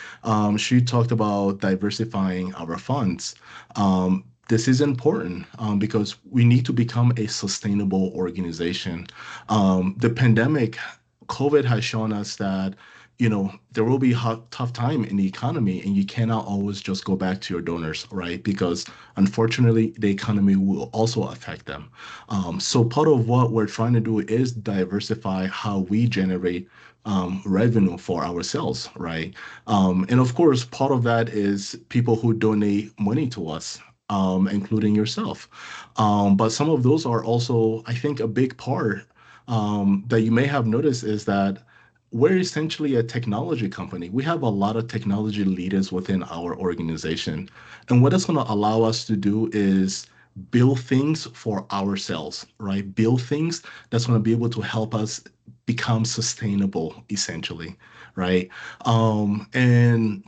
She talked about diversifying our funds. This is important because we need to become a sustainable organization. The pandemic, COVID has shown us that there will be tough time in the economy, and you cannot always just go back to your donors, right? Because unfortunately, the economy will also affect them. So part of what we're trying to do is diversify how we generate revenue for ourselves, right? And of course, part of that is people who donate money to us, including yourself. But some of those are also, I think, a big part that you may have noticed is that we're essentially a technology company. We have a lot of technology leaders within our organization. And what it's going to allow us to do is build things for ourselves, right? Build things that's going to be able to help us become sustainable, essentially, right? And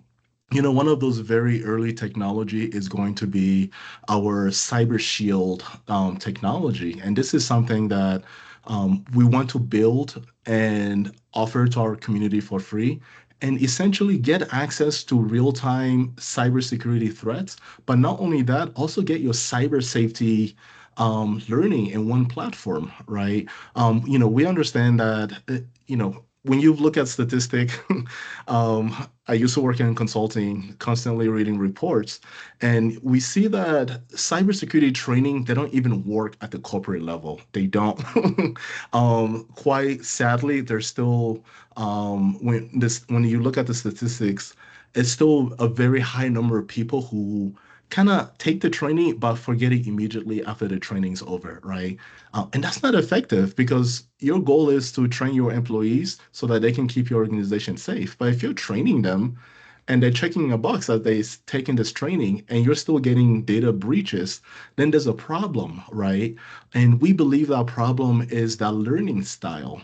one of those very early technology is going to be our cyber shield technology. And this is something that we want to build and offer to our community for free and essentially get access to real-time cybersecurity threats. But not only that, also get your cyber safety learning in one platform, right? We understand that, when you look at statistic, I used to work in consulting, constantly reading reports, and we see that cybersecurity training, they don't even work at the corporate level. They don't. Quite sadly, there's still when you look at the statistics, it's still a very high number of people who kind of take the training but forget it immediately after the training's over, right? And that's not effective because your goal is to train your employees so that they can keep your organization safe. But if you're training them and they're checking a box that they've taken this training and you're still getting data breaches, then there's a problem, right? And we believe that problem is that learning style.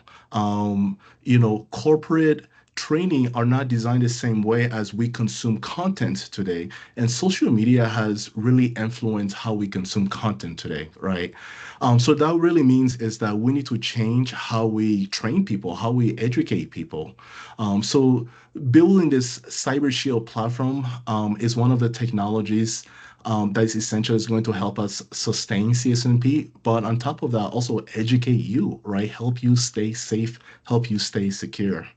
Corporate training are not designed the same way as we consume content today. And social media has really influenced how we consume content today, right? So that really means is that we need to change how we train people, how we educate people. So building this Cyber Shield platform is one of the technologies that is essential, is going to help us sustain CSNP, but on top of that, also educate you, right? Help you stay safe, help you stay secure.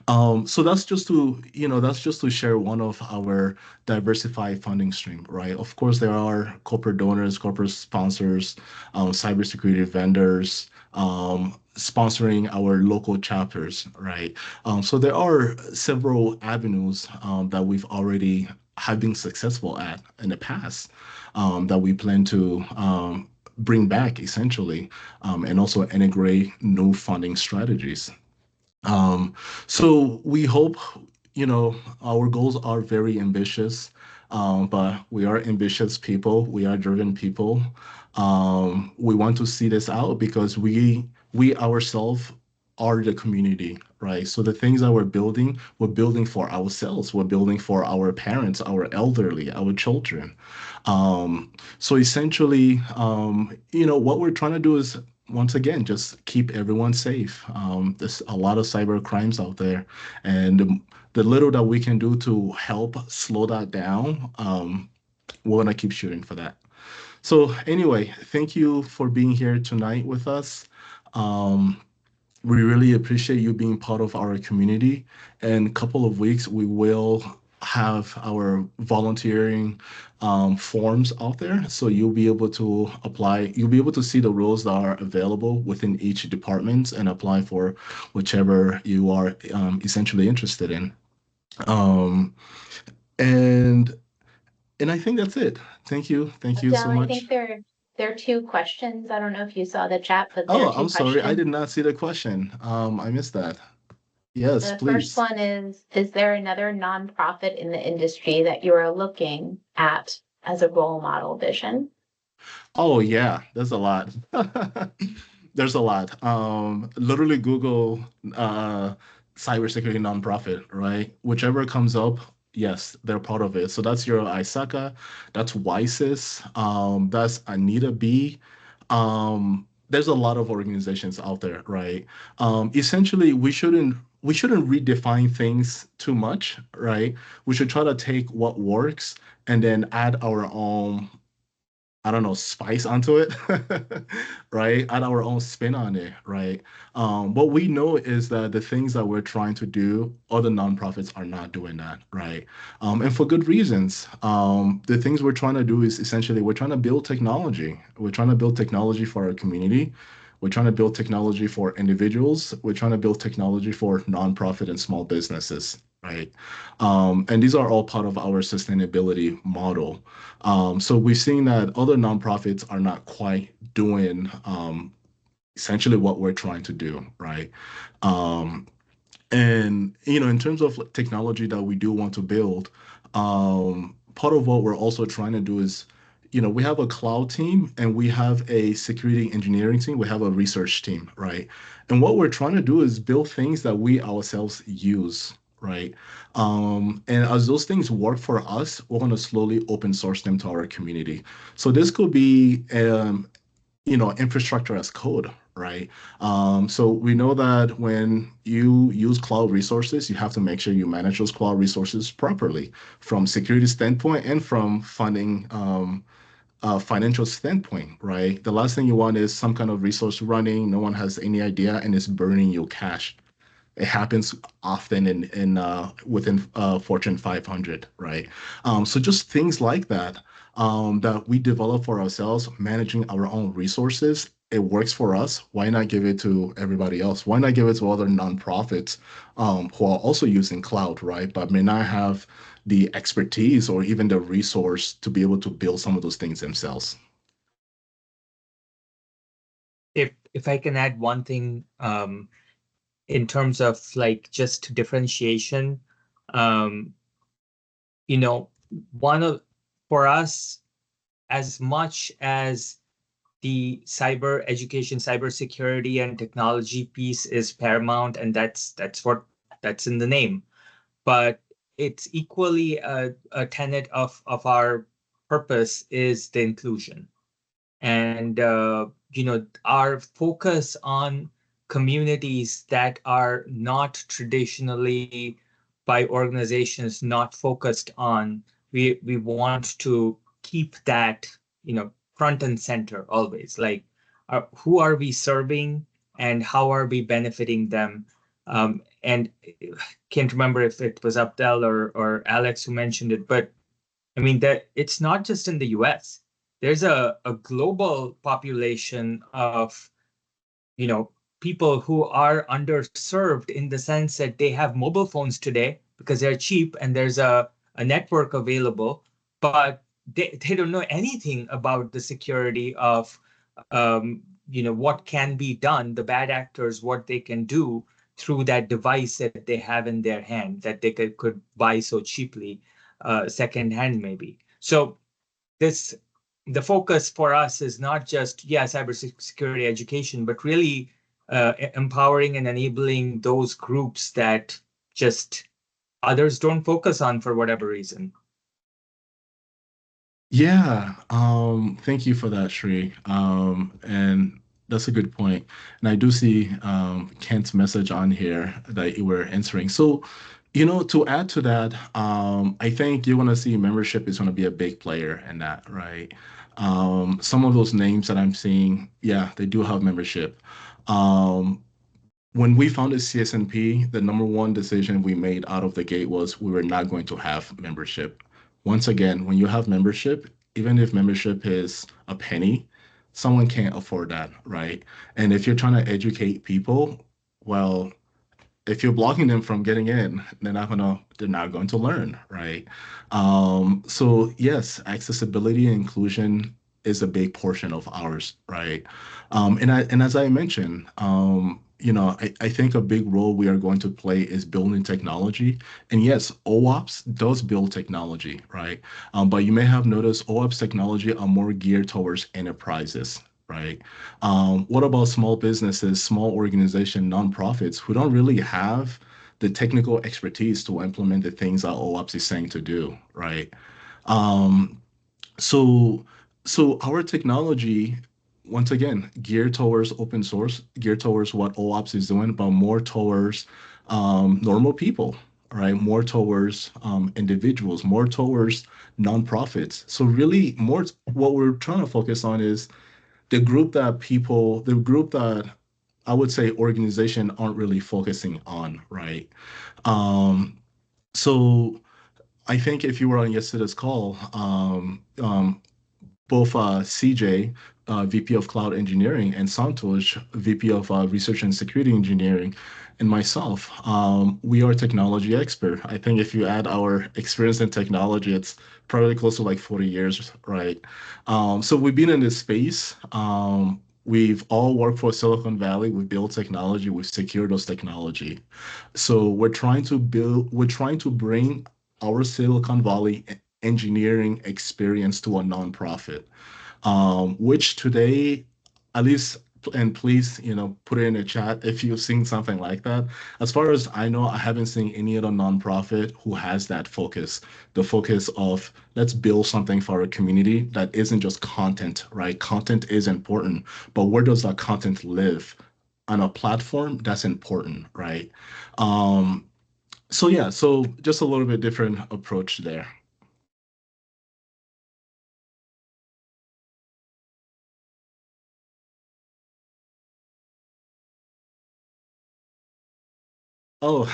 So that's just to share one of our diversified funding stream, right? Of course, there are corporate donors, corporate sponsors, cybersecurity vendors, sponsoring our local chapters, right? So there are several avenues that we've already have been successful at in the past that we plan to bring back essentially, and also integrate new funding strategies. Um, so we hope, our goals are very ambitious, but we are ambitious people. We are driven people. We want to see this out because we ourselves are the community, right? So the things that we're building for ourselves. We're building for our parents, our elderly, our children. So essentially, what we're trying to do is once again, just keep everyone safe. There's a lot of cyber crimes out there, and the little that we can do to help slow that down, we're gonna keep shooting for that. So anyway, thank you for being here tonight with us. Um, we really appreciate you being part of our community. In a couple of weeks, we will have our volunteering forms out there. So you'll be able to apply, you'll be able to see the roles that are available within each department and apply for whichever you are essentially interested in. Um, and and I think that's it. Thank you. Thank you so Abdel, I much. think there are two questions. I don't know if you saw the chat, but there Oh, are two I'm sorry. I questions. did not see the question. I missed that. Yes, The first please. one is there another nonprofit in the industry that you are looking at as a role model vision? Oh yeah, there's a lot. There's a lot. Literally Google cybersecurity nonprofit, right? Whichever comes up, yes, they're part of it. So that's your ISACA, that's WISIS, that's Anita B. There's a lot of organizations out there, right? Essentially, we shouldn't redefine things too much, right? We should try to take what works and then add our own, I don't know, spice onto it, right? Add our own spin on it, right? What we know is that the things that we're trying to do, other nonprofits are not doing that, right? And for good reasons. The things we're trying to do is essentially we're trying to build technology. We're trying to build technology for our community. We're trying to build technology for individuals. We're trying to build technology for nonprofit and small businesses, right? And these are all part of our sustainability model. So we've seen that other nonprofits are not quite doing essentially what we're trying to do, right? Um, and in terms of technology that we do want to build, part of what we're also trying to do is, we have a cloud team and we have a security engineering team, we have a research team, right? And what we're trying to do is build things that we ourselves use, right? And as those things work for us, we're going to slowly open source them to our community. So this could be infrastructure as code, right? So we know that when you use cloud resources, you have to make sure you manage those cloud resources properly from security standpoint and from funding financial standpoint, right? The last thing you want is some kind of resource running, no one has any idea, and it's burning your cash. It happens often in within Fortune 500, right? So just things like that that we develop for ourselves, managing our own resources it works for us, why not give it to everybody else? Why not give it to other nonprofits who are also using cloud, right? But may not have the expertise or even the resource to be able to build some of those things themselves. If I can add one thing, in terms of like just differentiation, um, you know, for us, as much as the cyber education, cybersecurity, and technology piece is paramount, and that's in the name. But it's equally a tenet of our purpose is the inclusion. And our focus on communities that are not traditionally by organizations not focused on, we want to keep that front and center always, like who are we serving and how are we benefiting them. And can't remember if it was Abdel or Alex who mentioned it, but I mean that it's not just in the US. There's a global population of, people who are underserved in the sense that they have mobile phones today because they're cheap and there's a network available, but they don't know anything about the security of, what can be done, the bad actors, what they can do through that device that they have in their hand that they could buy so cheaply, secondhand maybe. So this the focus for us is not just cybersecurity education, but really empowering and enabling those groups that just others don't focus on for whatever reason. Yeah, thank you for that, Shri. And that's a good point. And I do see Kent's message on here that you were answering. So, to add to that, I think you're going to see membership is going to be a big player in that, right? Some of those names that I'm seeing, yeah, they do have membership. Um, when we founded CSNP, the number one decision we made out of the gate was we were not going to have membership. Once again, when you have membership, even if membership is a penny, someone can't afford that, right? And if you're trying to educate people, well, if you're blocking them from getting in, they're not going to learn, right? So yes, accessibility and inclusion is a big portion of ours, right? And as I mentioned, I think a big role we are going to play is building technology. And yes, OOPS does build technology, right? But you may have noticed OOPS technology are more geared towards enterprises, right? What about small businesses, small organization, nonprofits who don't really have the technical expertise to implement the things that OOPS is saying to do, right? Um, so, so our technology, once again, geared towards open source, geared towards what OOPS is doing, but more towards normal people, right? More towards individuals, more towards nonprofits. So really, more what we're trying to focus on is the group that I would say organization aren't really focusing on, right? Um, so I think if you were on yesterday's call, both CJ, VP of Cloud Engineering, and Santhosh, VP of Research and Security Engineering, and myself, we are technology expert. I think if you add our experience in technology, it's probably close to like 40 years, right? So we've been in this space. We've all worked for Silicon Valley. We've built technology. We've secured those technology. So we're trying to bring our Silicon Valley engineering experience to a nonprofit, which today, at least, and please, put it in the chat if you've seen something like that. As far as I know, I haven't seen any other nonprofit who has that focus, the focus of let's build something for our community that isn't just content, right? Content is important, but where does that content live? On a platform, that's important, right? Um, so yeah, so just a little bit different approach there. Oh,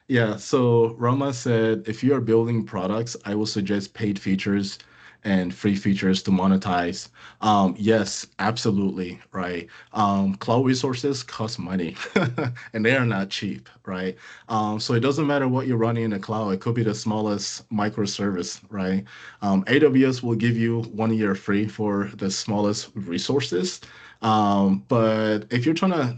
yeah. So Rama said, if you are building products, I will suggest paid features and free features to monetize. Yes, absolutely, right? Cloud resources cost money and they are not cheap, right? So it doesn't matter what you're running in the cloud. It could be the smallest microservice, right? AWS will give you 1 year free for the smallest resources. But if you're trying to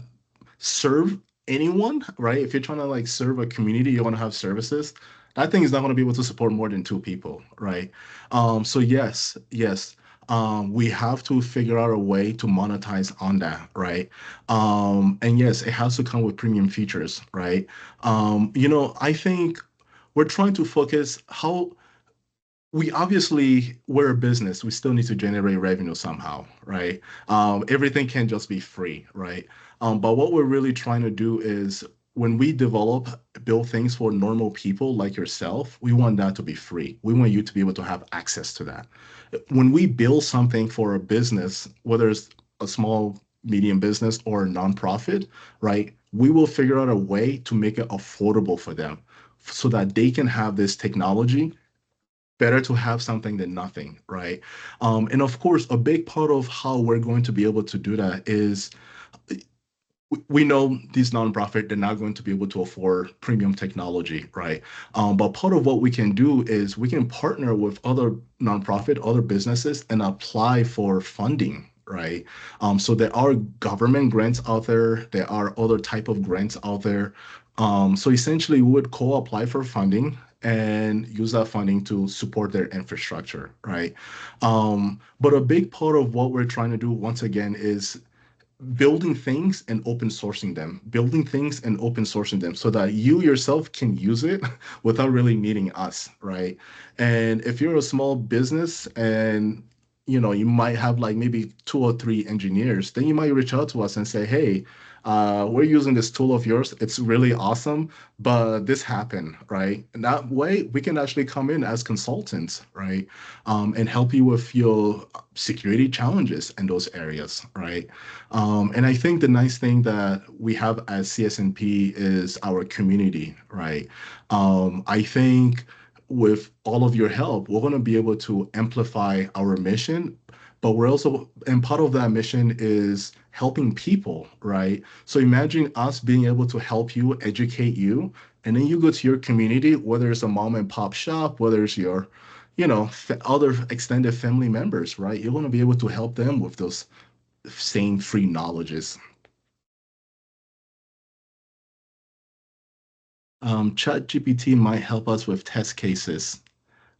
serve anyone, right? If you're trying to like serve a community, you want to have services. That thing is not going to be able to support more than 2 people, right? So yes, we have to figure out a way to monetize on that, right? And yes, it has to come with premium features, right? I think we're trying to focus how we obviously we're a business. We still need to generate revenue somehow, right? Everything can't just be free, right? But what we're really trying to do is when we build things for normal people like yourself, we want that to be free. We want you to be able to have access to that. When we build something for a business, whether it's a small, medium business or a nonprofit, right? We will figure out a way to make it affordable for them so that they can have this technology. Better to have something than nothing, right? And of course, a big part of how we're going to be able to do that is we know these nonprofit, they're not going to be able to afford premium technology, right? But part of what we can do is we can partner with other nonprofit, other businesses, and apply for funding, right? So there are government grants out there. There are other type of grants out there. So essentially, we would co-apply for funding and use that funding to support their infrastructure, right? But a big part of what we're trying to do, once again, is building things and open sourcing them, so that you yourself can use it without really needing us, right? And if you're a small business and you might have like maybe 2 or 3 engineers, then you might reach out to us and say, hey, we're using this tool of yours. It's really awesome, but this happened, right? And that way we can actually come in as consultants, right? And help you with your security challenges in those areas, right? And I think the nice thing that we have as CSNP is our community, right? I think with all of your help, we're going to be able to amplify our mission, but we're also, and part of that mission is helping people, right? So imagine us being able to help you, educate you, and then you go to your community, whether it's a mom and pop shop, whether it's your, other extended family members, right? You're going to be able to help them with those same free knowledges. ChatGPT might help us with test cases.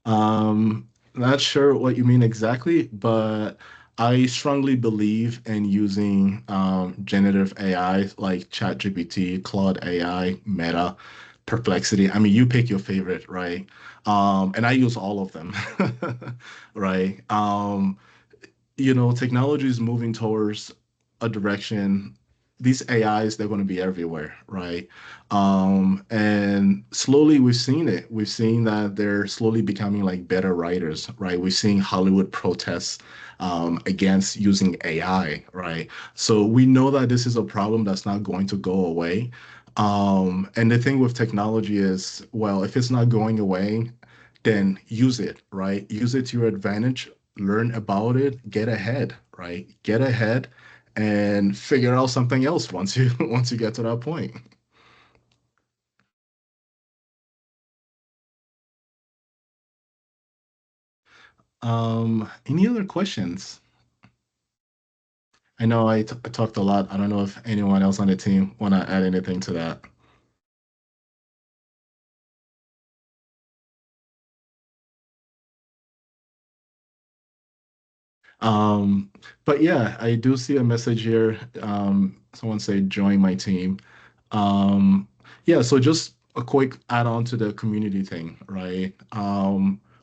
Not sure what you mean exactly, but I strongly believe in using generative AI like ChatGPT, Claude AI, Meta, Perplexity. I mean, you pick your favorite, right? And I use all of them, right? Technology is moving towards a direction. These AIs, they're going to be everywhere, right? And slowly we've seen it. We've seen that they're slowly becoming like better writers, right? We're seeing Hollywood protests against using AI, right? So we know that this is a problem that's not going to go away. And the thing with technology is, well, if it's not going away, then use it, right? Use it to your advantage, learn about it, get ahead, right? Get ahead and figure out something else once you once you get to that point. Any other questions? I know I talked a lot. I don't know if anyone else on the team want to add anything to that. Um, but yeah, I do see a message here. Someone say join my team. Um, yeah, so just a quick add-on to the community thing, right?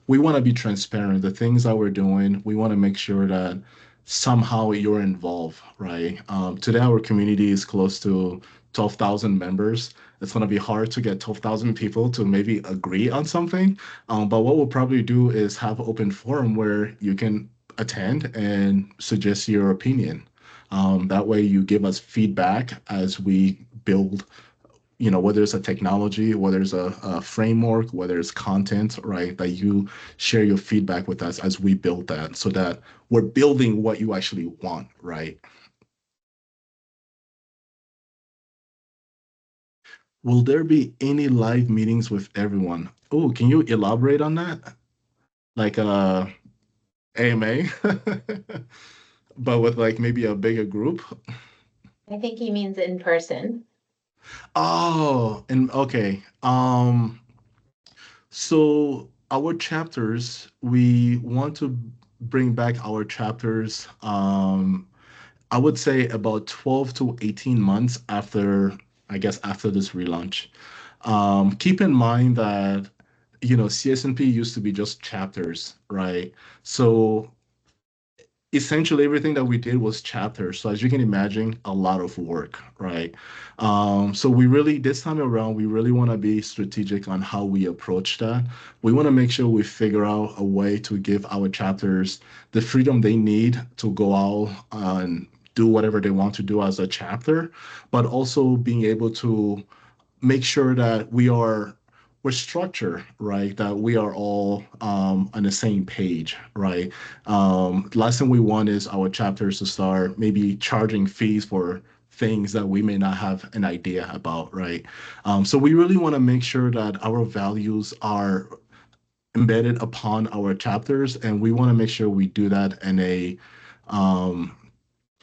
We want to be transparent. The things that we're doing, we want to make sure that somehow you're involved, right? Today, our community is close to 12,000 members. It's going to be hard to get 12,000 people to maybe agree on something. But what we'll probably do is have an open forum where you can attend and suggest your opinion. That way, you give us feedback as we build whether it's a technology, whether it's a framework, whether it's content, right, that you share your feedback with us as we build that so that we're building what you actually want, right? Will there be any live meetings with everyone? Oh, can you elaborate on that? Like AMA, but with like maybe a bigger group? I think he means in person. Oh, and okay. So our chapters, we want to bring back our chapters, I would say about 12 to 18 months after, I guess, after this relaunch. Keep in mind that, CSNP used to be just chapters, right? So essentially everything that we did was chapters. So as you can imagine, a lot of work, right? So we really, this time around, we really want to be strategic on how we approach that. We want to make sure we figure out a way to give our chapters the freedom they need to go out and do whatever they want to do as a chapter, but also being able to make sure that we're structured, right? That we are all on the same page, right? Last thing we want is our chapters to start maybe charging fees for things that we may not have an idea about, right? So we really want to make sure that our values are embedded upon our chapters, and we want to make sure we do that in a um,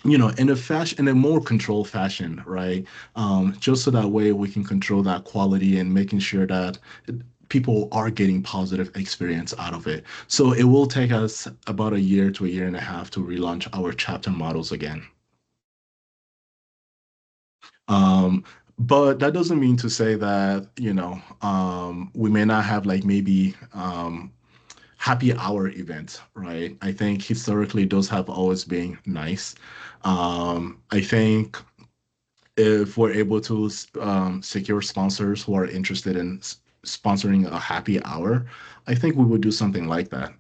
in a more controlled fashion, right? Just so that way we can control that quality and making sure that people are getting positive experience out of it. So it will take us about a year to a year and a half to relaunch our chapter models again. Um, but that doesn't mean to say that, we may not have like maybe happy hour events, right? I think historically those have always been nice. I think if we're able to secure sponsors who are interested in sponsoring a happy hour, I think we would do something like that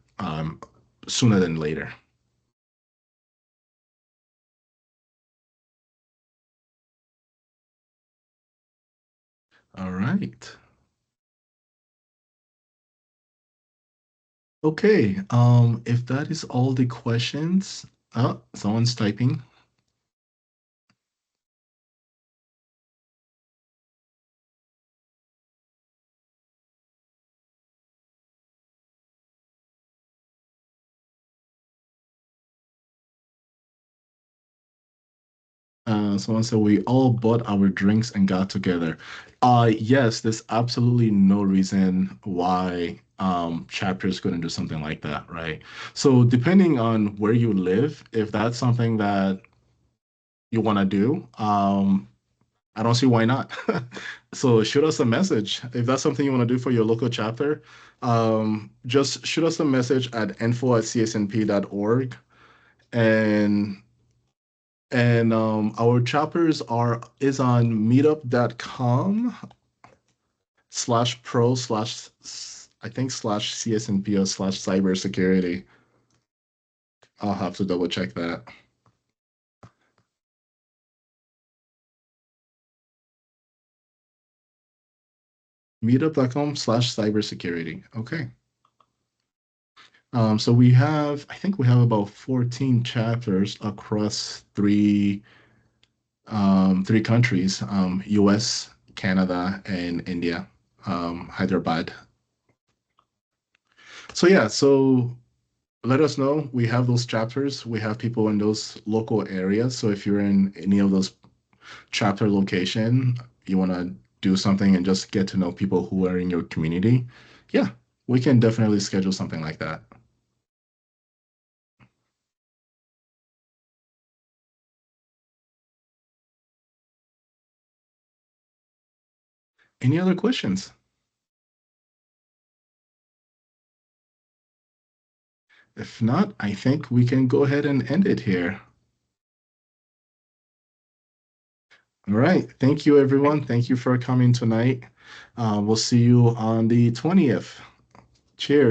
sooner than later. All right. Okay. If that is all the questions, oh, someone's typing. Someone said we all bought our drinks and got together. Yes, there's absolutely no reason why chapters couldn't do something like that, right? So depending on where you live, if that's something that you want to do, I don't see why not. So shoot us a message if that's something you want to do for your local chapter. Just shoot us a message at info@csnp.org, and our chapters are is on meetup.com/pro/ I think /CSNP or /cybersecurity. I'll have to double check that. Meetup.com/cybersecurity. Okay. So I think we have about 14 chapters across three countries, US, Canada, and India, Hyderabad. So yeah, so let us know. We have those chapters. We have people in those local areas. So if you're in any of those chapter location, you want to do something and just get to know people who are in your community, yeah, we can definitely schedule something like that. Any other questions? If not, I think we can go ahead and end it here. All right. Thank you, everyone. Thank you for coming tonight. We'll see you on the 20th. Cheers.